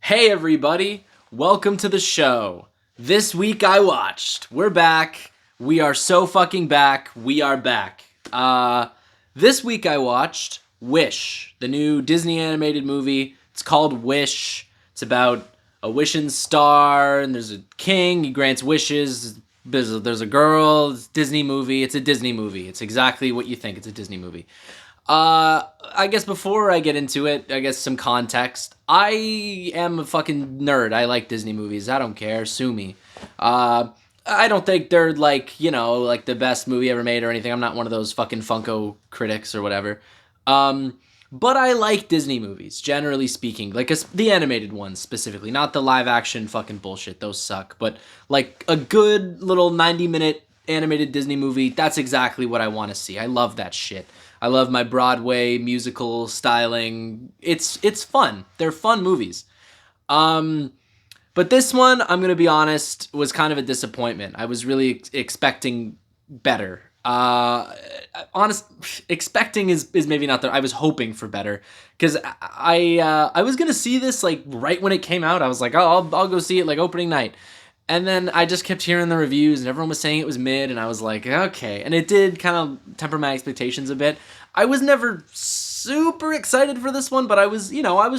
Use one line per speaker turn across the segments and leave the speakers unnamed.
Hey everybody, welcome to the show. This week I watched. We're back. We are so fucking back. We are back. This week I watched Wish, the new Disney animated movie. It's called Wish. It's about a wishing star, and there's a king. He grants wishes. There's a girl. It's a Disney movie. It's a Disney movie. It's exactly what you think. It's a Disney movie. I guess before I get into it, I guess some context. I am a fucking nerd. I like Disney movies. I don't care. Sue me. I don't think they're like the best movie ever made or anything. I'm not one of those fucking Funko critics or whatever. But I like Disney movies, generally speaking. Like the animated ones specifically, not the live action fucking bullshit. Those suck. But like a good little 90-minute animated Disney movie, that's exactly what I want to see. I love that shit. I love my Broadway musical styling. It's fun. They're fun movies. But this one, I'm gonna be honest, was kind of a disappointment. I was really expecting better. Expecting is maybe not the. I was hoping for better because I was gonna see this like right when it came out. I was like, oh, I'll go see it like opening night. And then I just kept hearing the reviews, and everyone was saying it was mid, and I was like, okay. And it did kind of temper my expectations a bit. I was never super excited for this one, but I was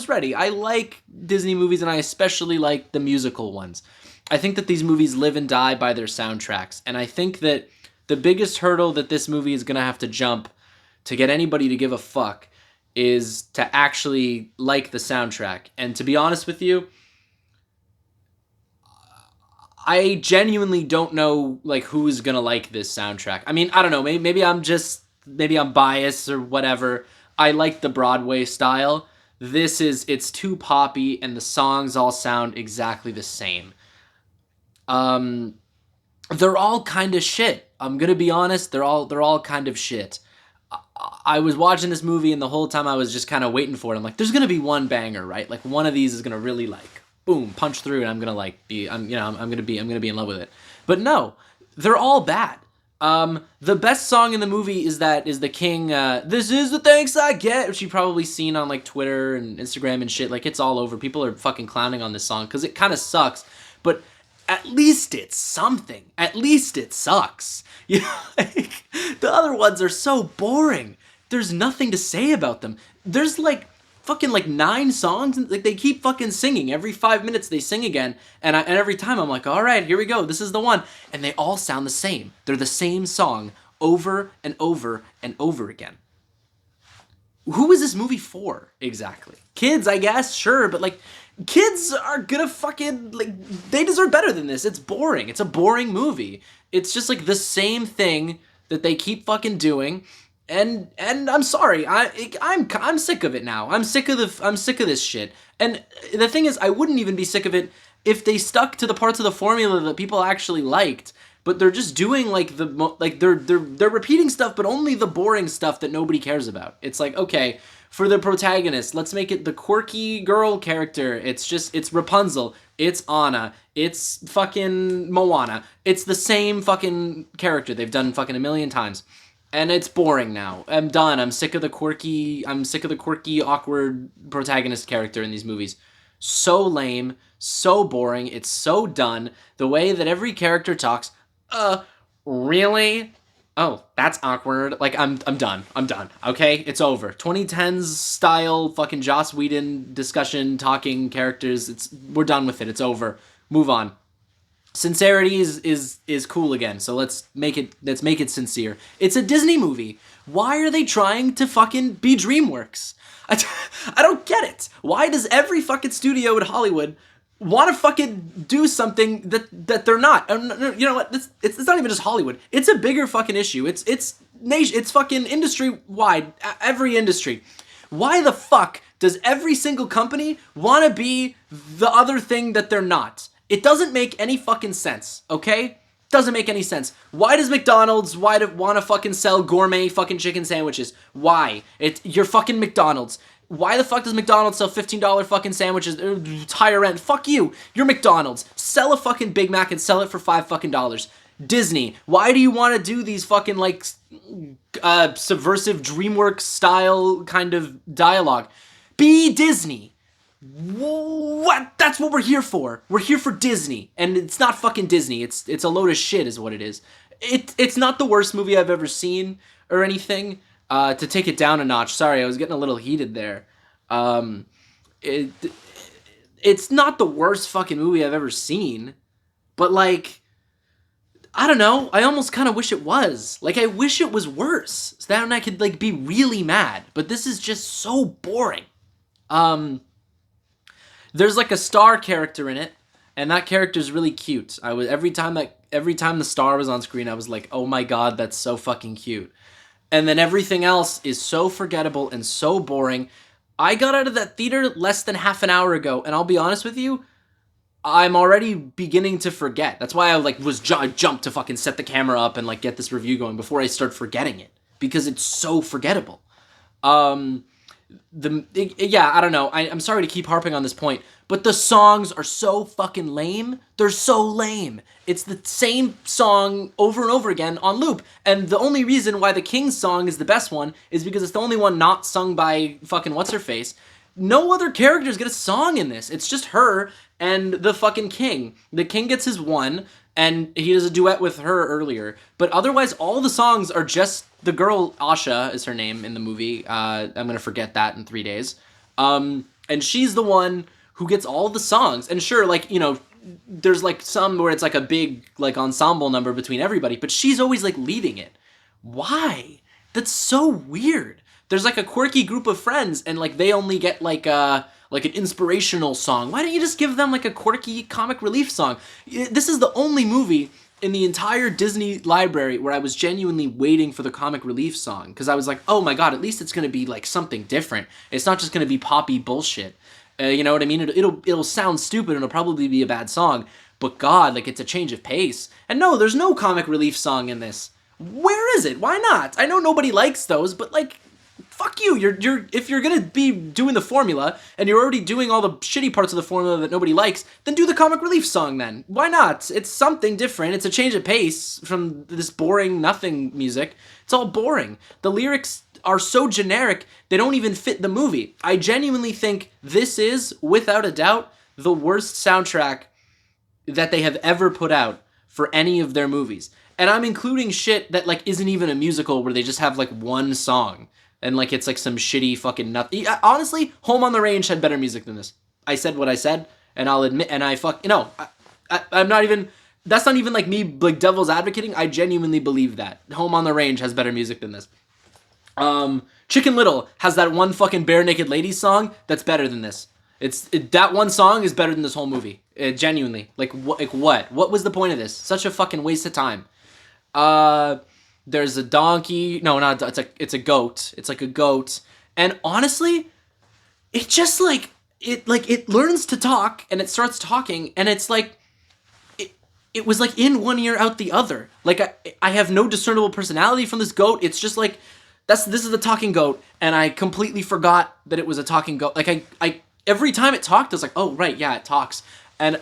ready. I like Disney movies, and I especially like the musical ones. I think that these movies live and die by their soundtracks, and I think that the biggest hurdle that this movie is going to have to jump to get anybody to give a fuck is to actually like the soundtrack. And to be honest with you, I genuinely don't know like who's gonna like this soundtrack. I mean, I don't know. Maybe I'm biased or whatever. I like the Broadway style. It's too poppy and the songs all sound exactly the same. They're all kind of shit. I'm gonna be honest. They're all kind of shit. I was watching this movie and the whole time I was just kind of waiting for it. I'm like, there's gonna be one banger, right? Like one of these is gonna really like boom punch through, and I'm gonna like be I'm gonna be in love with it. But no, they're all bad. The best song in the movie is the King. This is the thanks I get, which you've probably seen on like Twitter and Instagram and shit. Like it's all over. People are fucking clowning on this song because it kind of sucks. But at least it's something. At least it sucks. You know, like, the other ones are so boring. There's nothing to say about them. There's like fucking like 9 songs, and like they keep fucking singing. Every 5 minutes they sing again, and every time I'm like, all right, here we go. This is the one, and they all sound the same. They're the same song over and over and over again. Who is this movie for exactly? Kids, I guess, sure, but like kids are gonna fucking like they deserve better than this. It's boring. It's a boring movie. It's just like the same thing that they keep fucking doing. And I'm sorry, I'm sick of it now. I'm sick of this shit. And the thing is, I wouldn't even be sick of it if they stuck to the parts of the formula that people actually liked. But they're just doing like they're repeating stuff, but only the boring stuff that nobody cares about. It's like, okay, for the protagonist, let's make it the quirky girl character. It's Rapunzel, it's Anna, it's fucking Moana. It's the same fucking character they've done fucking a million times. And it's boring now. I'm done. I'm sick of the quirky, awkward protagonist character in these movies. So lame, so boring, it's so done. The way that every character talks, really? Oh, that's awkward. Like, I'm done. I'm done. Okay? It's over. 2010s style fucking Joss Whedon discussion, talking characters. We're done with it. It's over. Move on. Sincerity is cool again, so let's make it sincere. It's a Disney movie. Why are they trying to fucking be DreamWorks? I don't get it. Why does every fucking studio in Hollywood want to fucking do something that they're not? You know what? It's not even just Hollywood. It's a bigger fucking issue. It's fucking industry wide. Every industry. Why the fuck does every single company want to be the other thing that they're not? It doesn't make any fucking sense, okay? Doesn't make any sense. Why does McDonald's want to fucking sell gourmet fucking chicken sandwiches? Why? You're fucking McDonald's. Why the fuck does McDonald's sell $15 fucking sandwiches? It's higher end. Fuck you. You're McDonald's. Sell a fucking Big Mac and sell it for $5 fucking dollars. Disney, why do you want to do these fucking like subversive DreamWorks style kind of dialogue? Be Disney. What? That's what we're here for. We're here for Disney, and it's not fucking Disney. It's a load of shit, is what it is. It's not the worst movie I've ever seen or anything. To take it down a notch. Sorry, I was getting a little heated there. Um, it it's not the worst fucking movie I've ever seen, but like, I don't know. I almost kind of wish it was. Like, I wish it was worse, so that I could like be really mad. But this is just so boring. Um, there's like a star character in it, and that character's really cute. I was every time the star was on screen, I was like, oh my god, that's so fucking cute. And then everything else is so forgettable and so boring. I got out of that theater less than half an hour ago, and I'll be honest with you, I'm already beginning to forget. That's why I like I jumped to fucking set the camera up and like get this review going before I start forgetting it, because it's so forgettable. Um, yeah, I don't know. I'm sorry to keep harping on this point, but the songs are so fucking lame. They're so lame. It's the same song over and over again on loop. And the only reason why the King's song is the best one is because it's the only one not sung by fucking what's her face. No other characters get a song in this. It's just her and the fucking King. The King gets his one, and he does a duet with her earlier. But otherwise, all the songs are just the girl. Asha is her name in the movie. I'm gonna forget that in 3 days. And she's the one who gets all the songs. And sure, like, you know, there's like some where it's like a big like ensemble number between everybody, but she's always like leading it. Why? That's so weird. There's like a quirky group of friends, and like they only get like an inspirational song. Why don't you just give them like a quirky comic relief song? This is the only movie in the entire Disney library where I was genuinely waiting for the comic relief song, because I was like, oh my god, at least it's gonna be like something different. It's not just gonna be poppy bullshit. You know what I mean? It'll sound stupid, and it'll probably be a bad song, but god, like, it's a change of pace. And no, there's no comic relief song in this. Where is it? Why not? I know nobody likes those, but like, fuck you. You're if you're gonna be doing the formula and you're already doing all the shitty parts of the formula that nobody likes, then do the comic relief song then. Why not? It's something different. It's a change of pace from this boring nothing music. It's all boring. The lyrics are so generic, they don't even fit the movie. I genuinely think this is, without a doubt, the worst soundtrack that they have ever put out for any of their movies. And I'm including shit that like isn't even a musical, where they just have like one song and like it's like some shitty fucking nothing. Honestly, Home on the Range had better music than this. I said what I said, and I'll admit, and I'm not even, that's not even like me like devil's advocating. I genuinely believe that Home on the Range has better music than this. Chicken Little has that one fucking Bare Naked Ladies song that's better than this. That one song is better than this whole movie. Genuinely. Like what? What was the point of this? Such a fucking waste of time. There's a donkey. No, not it's a goat. It's like a goat. And honestly, it just it learns to talk, and it starts talking, and it's like it was like in one ear out the other. Like I have no discernible personality from this goat. It's just like this is the talking goat, and I completely forgot that it was a talking goat. Like I every time it talked, I was like, oh right, yeah, it talks. And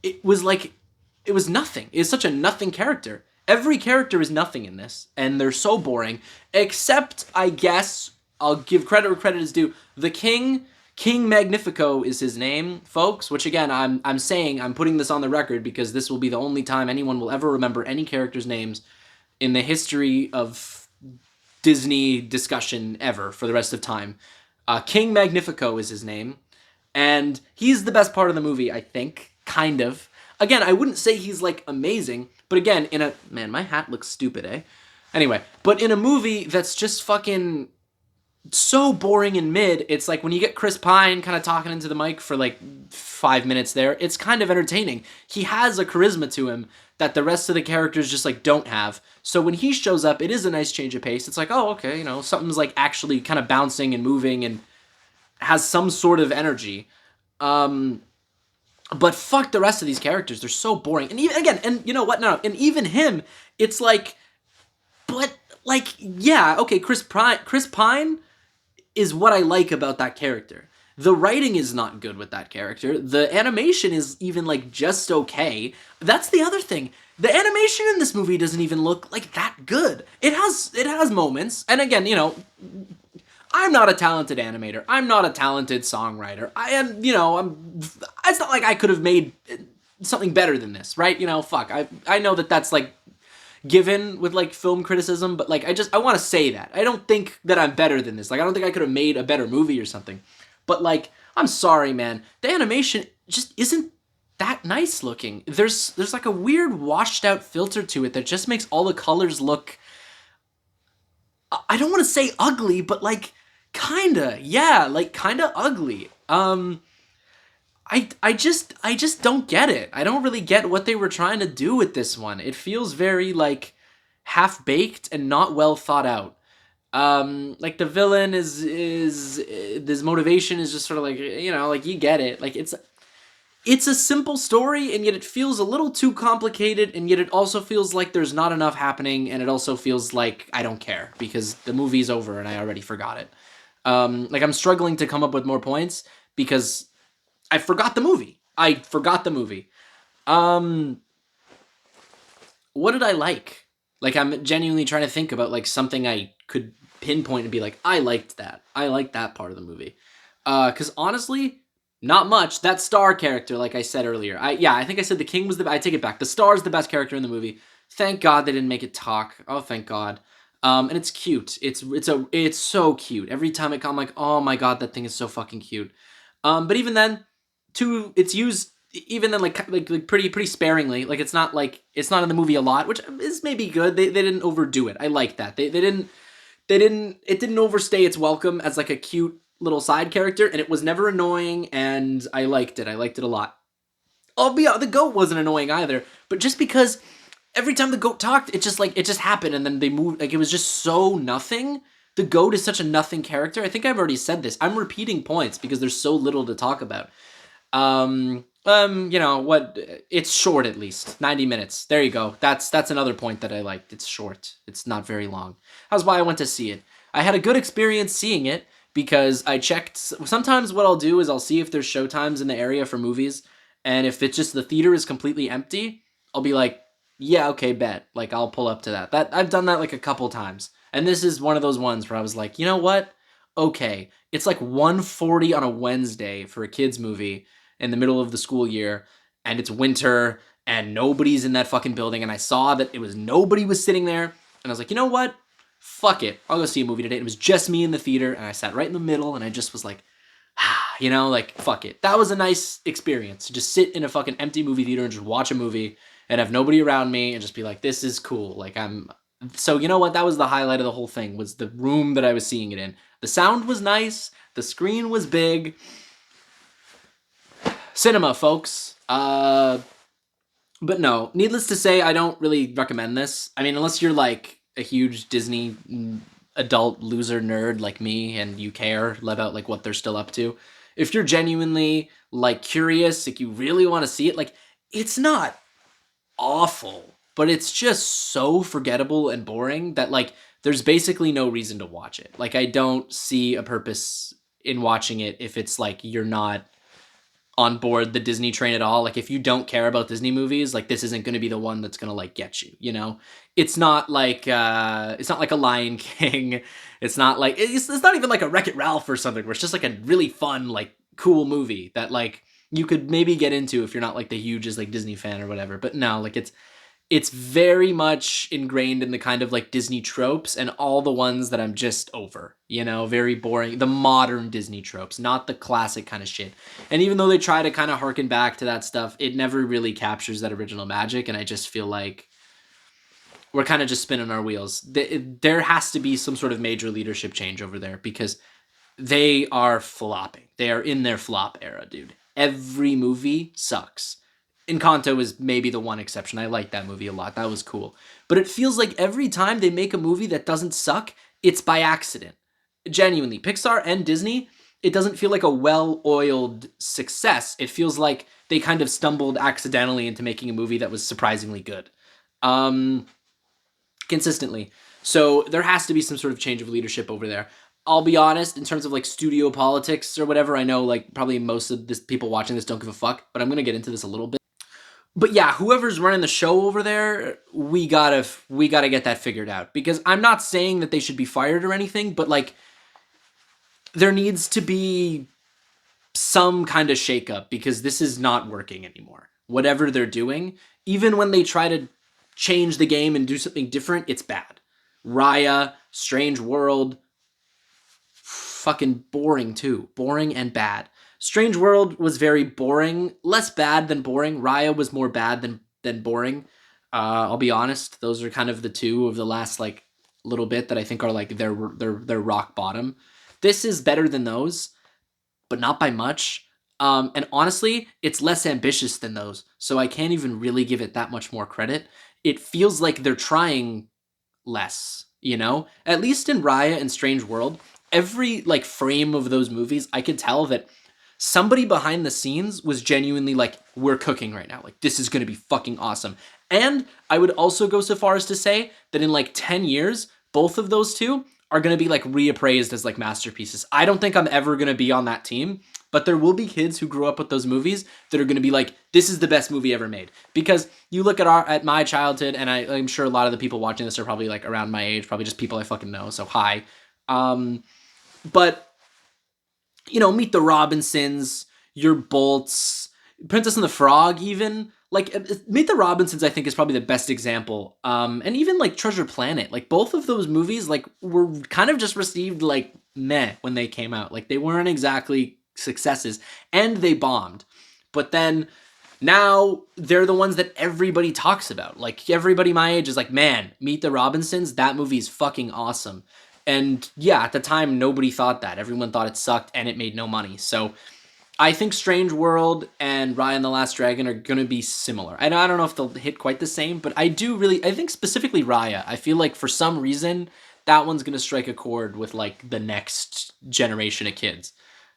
it was nothing. It's such a nothing character. Every character is nothing in this, and they're so boring. Except, I guess, I'll give credit where credit is due. The King Magnifico is his name, folks. Which again, I'm saying, I'm putting this on the record because this will be the only time anyone will ever remember any characters' names in the history of Disney discussion ever for the rest of time. King Magnifico is his name, and he's the best part of the movie, I think, kind of. Again, I wouldn't say he's like amazing, but again, man, my hat looks stupid, eh? Anyway, but in a movie that's just fucking so boring and mid, it's like when you get Chris Pine kind of talking into the mic for like 5 minutes there, it's kind of entertaining. He has a charisma to him that the rest of the characters just like don't have. So when he shows up, it is a nice change of pace. It's like, oh, okay, you know, something's like actually kind of bouncing and moving and has some sort of energy. But fuck the rest of these characters. They're so boring. And even, again, and you know what? No, and even him, it's like, but like, yeah, okay, Chris Pine is what I like about that character. The writing is not good with that character. The animation is even like just okay. That's the other thing. The animation in this movie doesn't even look like that good. It has moments. And again, you know, I'm not a talented animator. I'm not a talented songwriter. I am, you know, it's not like I could have made something better than this, right? You know, fuck. I know that that's like given with like film criticism, but like I want to say that. I don't think that I'm better than this. Like I don't think I could have made a better movie or something. But like I'm sorry, man. The animation just isn't that nice looking. There's like a weird washed out filter to it that just makes all the colors look, I don't want to say ugly, but like kinda, yeah, like kinda ugly. I just don't get it. I don't really get what they were trying to do with this one. It feels very like half baked and not well thought out. Like the villain is this motivation is just sort of like, you know, like you get it. Like it's a simple story, and yet it feels a little too complicated, and yet it also feels like there's not enough happening, and it also feels like I don't care because the movie's over and I already forgot it. Like I'm struggling to come up with more points because I forgot the movie. I forgot the movie. Um, what did I like? Like I'm genuinely trying to think about like something I could pinpoint and be like, I liked that. I liked that part of the movie. Because honestly, not much. That Star character, like I said earlier, I think I said the King was the. I take it back. The Star is the best character in the movie. Thank God they didn't make it talk. Oh, thank God. And it's cute. It's so cute. Every time it comes, I'm like, oh my God, that thing is so fucking cute. But even then, it's used even then like pretty sparingly. Like it's not in the movie a lot, which is maybe good. They didn't overdo it. I like that. It didn't overstay its welcome as like a cute little side character, and it was never annoying, and I liked it. I liked it a lot. Oh, yeah, the goat wasn't annoying either, but just because every time the goat talked, it just happened, and then they moved. Like it was just so nothing. The goat is such a nothing character. I think I've already said this. I'm repeating points because there's so little to talk about. You know what? It's short at least 90 minutes. There you go. That's another point that I liked. It's short. It's not very long. That's why I went to see it. I had a good experience seeing it because I checked. Sometimes what I'll do is I'll see if there's showtimes in the area for movies, and if it's just the theater is completely empty, I'll be like, yeah, okay, bet. Like I'll pull up to that. That I've done that like a couple times, and this is one of those ones where I was like, you know what? Okay, it's like 1:40 on a Wednesday for a kids movie in the middle of the school year, and it's winter and nobody's in that fucking building, and I saw that nobody was sitting there, and I was like, you know what? Fuck it. I'll go see a movie today. And it was just me in the theater, and I sat right in the middle, and I just was like, you know, like, fuck it. That was a nice experience to just sit in a fucking empty movie theater and just watch a movie and have nobody around me and just be like, this is cool. Like, so you know what? That was the highlight of the whole thing, was the room that I was seeing it in. The sound was nice. The screen was big. Cinema, folks. But no, needless to say, I don't really recommend this. I mean, unless you're like a huge Disney adult loser nerd like me and you care about like what they're still up to. If you're genuinely like curious, like you really want to see it, like it's not awful, but it's just so forgettable and boring that like there's basically no reason to watch it. Like I don't see a purpose in watching it if it's like you're not on board the Disney train at all. Like if you don't care about Disney movies, like this isn't going to be the one that's going to like get you, you know? It's not like a Lion King. It's not like it's not even like a Wreck-It Ralph or something where it's just like a really fun like cool movie that like you could maybe get into if you're not like the hugest like Disney fan or whatever. But no, like it's very much ingrained in the kind of like Disney tropes and all the ones that I'm just over, you know, very boring, the modern Disney tropes, not the classic kind of shit. And even though they try to kind of harken back to that stuff, it never really captures that original magic. And I just feel like we're kind of just spinning our wheels. There has to be some sort of major leadership change over there because they are flopping. They are in their flop era, dude. Every movie sucks. Encanto is maybe the one exception. I like that movie a lot. That was cool. But it feels like every time they make a movie that doesn't suck, it's by accident. Genuinely. Pixar and Disney, it doesn't feel like a well-oiled success. It feels like they kind of stumbled accidentally into making a movie that was surprisingly good. Consistently. So there has to be some sort of change of leadership over there. I'll be honest, in terms of like studio politics or whatever, I know like probably most of this people watching this don't give a fuck, but I'm going to get into this a little bit. But yeah, whoever's running the show over there, we gotta get that figured out. Because I'm not saying that they should be fired or anything, but like there needs to be some kind of shakeup because this is not working anymore. Whatever they're doing, even when they try to change the game and do something different, it's bad. Raya, Strange World, fucking boring too. Boring and bad. Strange World was very boring, less bad than boring. Raya was more bad than boring. I'll be honest; those are kind of the two of the last like little bit that I think are like their rock bottom. This is better than those, but not by much. And honestly, it's less ambitious than those, so I can't even really give it that much more credit. It feels like they're trying less, you know? At least in Raya and Strange World, every like frame of those movies, I could tell that somebody behind the scenes was genuinely like, we're cooking right now. Like, this is going to be fucking awesome. And I would also go so far as to say that in like 10 years, both of those two are going to be like reappraised as like masterpieces. I don't think I'm ever going to be on that team, but there will be kids who grew up with those movies that are going to be like, this is the best movie ever made. Because you look at my childhood, and I'm sure a lot of the people watching this are probably like around my age, probably just people I fucking know, so hi. But you know, Meet the Robinsons, Your Bolts, Princess and the Frog, even. Like, Meet the Robinsons, I think, is probably the best example. And even, like, Treasure Planet. Like, both of those movies, like, were kind of just received, like, meh when they came out. Like, they weren't exactly successes. And they bombed. But then, now, they're the ones that everybody talks about. Like, everybody my age is like, man, Meet the Robinsons, that movie's fucking awesome. And yeah, at the time, nobody thought that. Everyone thought it sucked and it made no money. So I think Strange World and Raya and the Last Dragon are going to be similar. I don't know if they'll hit quite the same, but I think specifically Raya, I feel like for some reason, that one's going to strike a chord with like the next generation of kids.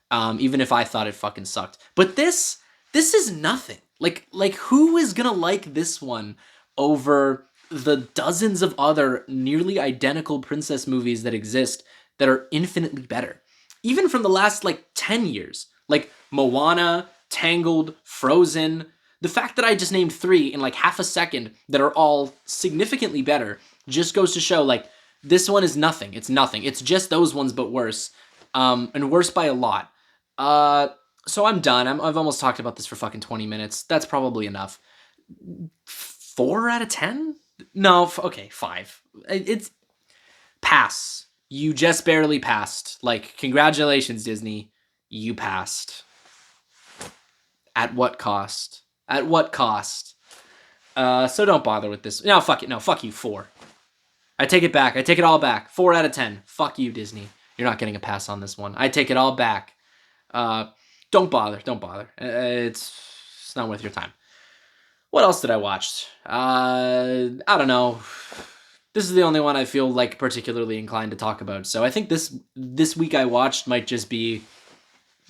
Even if I thought it fucking sucked. But this is nothing. Like who is going to like this one over the dozens of other nearly identical princess movies that exist that are infinitely better? Even from the last like 10 years. Like Moana, Tangled, Frozen. The fact that I just named 3 in like half a second that are all significantly better just goes to show like this one is nothing. It's nothing. It's just those ones but worse. And worse by a lot. So I'm done. I've almost talked about this for fucking 20 minutes. That's probably enough. 4 out of 10? No, okay, 5. It's pass. You just barely passed. Like, congratulations, Disney. You passed. At what cost? At what cost? So don't bother with this. No, fuck it. No, fuck you, 4. I take it back. I take it all back. 4 out of 10. Fuck you, Disney. You're not getting a pass on this one. I take it all back. Don't bother. Don't bother. It's not worth your time. What else did I watch? I don't know. This is the only one I feel like particularly inclined to talk about. So I think this week I watched might just be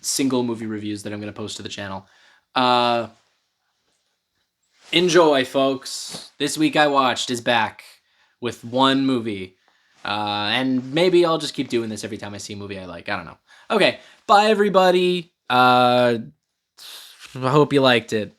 single movie reviews that I'm going to post to the channel. Enjoy, folks. This week I watched is back with one movie. And maybe I'll just keep doing this every time I see a movie I like. I don't know. Okay. Bye, everybody. I hope you liked it.